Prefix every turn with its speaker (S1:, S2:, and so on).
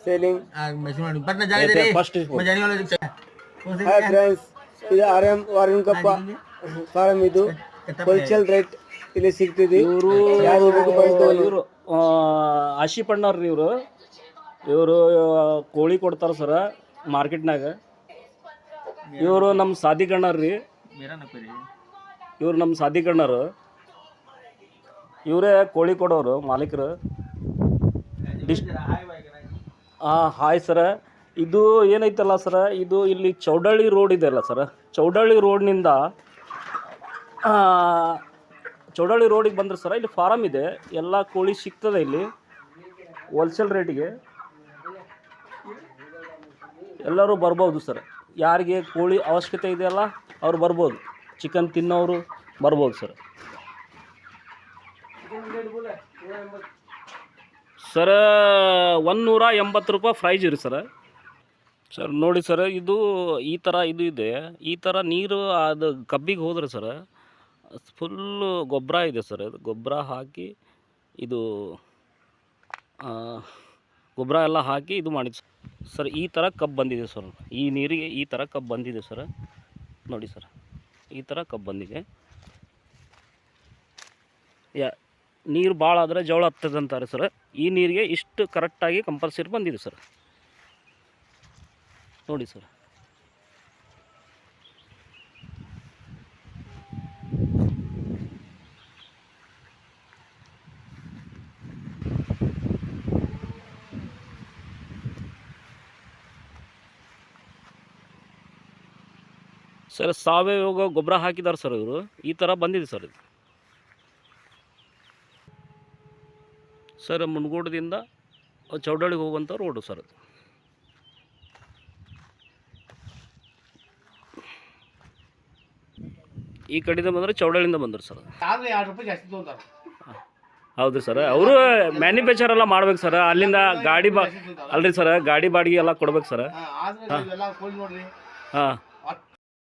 S1: selling.
S2: First is
S1: Hi friends, ಇದು RM ವಾರಿನ್ ಕಪ್ಪ form ಇದು ಹೋಲ್ಸೇಲ್ ರೇಟ್ ಇಲ್ಲಿ ಸಿಗ್ತಿದೆ. ಯಾರು ಬೇಕು ಬಂದು
S2: ಇವರು ಆಶಿಪಣ್ಣವ್ರಿ ಇವರು ಕೋಳಿ ಕೊಡ್ತಾರ ಸರ ಮಾರ್ಕೆಟ್ನಾಗ. ಇವರು ನಮ್ಮ ಸಾದಿಗಣ್ಣವ್ರಿ, ಇವ್ರು ನಮ್ಮ ಸಾದಿಗಣ್ಣರು, ಇವರೇ ಕೋಳಿ ಕೊಡೋರು ಮಾಲೀಕರು. ಹಾಯ್ ಸರ, ಇದು ಏನೈತಲ್ಲ ಸರ, ಇದು ಇಲ್ಲಿ ಚೌಡಳ್ಳಿ ರೋಡ್ ಇದೆ ಅಲ್ಲ ಸರ, ಚೌಡಳ್ಳಿ ರೋಡ್ನಿಂದ ಚೌಡಳ್ಳಿ ರೋಡಿಗೆ ಬಂದ್ರೆ ಸರ ಇಲ್ಲಿ ಫಾರಮ್ ಇದೆ, ಎಲ್ಲ ಕೋಳಿ ಸಿಗ್ತದೆ ಇಲ್ಲಿ ಹೋಲ್ಸೇಲ್ ರೇಟಿಗೆ. ಎಲ್ಲರೂ ಬರ್ಬೋದು ಸರ್, ಯಾರಿಗೆ ಕೋಳಿ ಅವಶ್ಯಕತೆ ಇದೆಯಲ್ಲ ಅವ್ರು ಬರ್ಬೋದು, ಚಿಕನ್ ತಿನ್ನೋರು ಬರ್ಬೋದು ಸರ್. ಸರ 180 ರೂಪಾಯಿ ಪ್ರೈಸ್ ಇರಿ ಸರ. ಸರ್ ನೋಡಿ ಸರ್, ಇದು ಈ ಥರ ಇದು ಇದೆ, ಈ ಥರ ನೀರು ಅದು ಕಬ್ಬಿಗೆ ಹೋದ್ರೆ ಸರ್ ಫುಲ್ಲು ಗೊಬ್ಬರ ಇದೆ ಸರ್. ಇದು ಗೊಬ್ಬರ ಹಾಕಿ, ಇದು ಗೊಬ್ಬರ ಎಲ್ಲ ಹಾಕಿ ಇದು ಮಾಡಿದ್ದು ಸರ್. ಈ ಥರ ಕಬ್ಬು ಬಂದಿದೆ ಸರ್, ಈ ನೀರಿಗೆ ಈ ಥರ ಕಬ್ಬು ಬಂದಿದೆ ಸರ್. ನೋಡಿ ಸರ್, ಈ ಥರ ಕಬ್ಬು ಬಂದಿದೆ. ನೀರು ಭಾಳ ಆದರೆ ಜವಳ ಹತ್ತದ ಅಂತಾರೆ ಸರ್. ಈ ನೀರಿಗೆ ಇಷ್ಟು ಕರೆಕ್ಟಾಗಿ ಕಂಪಲ್ಸರಿ ಬಂದಿದೆ ಸರ್. ನೋಡಿ ಸರ್, ಸರ್ ಸಾವಯವ ಗೊಬ್ಬರ ಹಾಕಿದ್ದಾರೆ ಸರ್ ಇವರು. ಈ ಥರ ಬಂದಿದೆ ಸರ್ ಇದು. ಸರ್ ಮುನಗೋಡದಿಂದ ಚೌಡಳ್ಳಿಗೆ ಹೋಗುವಂಥ ರೋಡು ಸರ್ ಅದು. ಈ ಕಡೆಯಿಂದ ಬಂದರೆ ಚೌಡಳ್ಳಿಯಿಂದ ಬಂದರು ಸರ್. ಹೌದು ಸರ್, ಅವರು ಮ್ಯಾನುಫ್ಯಾಕ್ಚರ್ ಎಲ್ಲ ಮಾಡ್ಬೇಕು ಸರ್. ಅಲ್ಲಿಂದ ಗಾಡಿ ಅಲ್ರಿ ಸರ್, ಗಾಡಿ ಬಾಡಿಗೆ ಎಲ್ಲ ಕೊಡ್ಬೇಕು ಸರ್. ಹಾಂ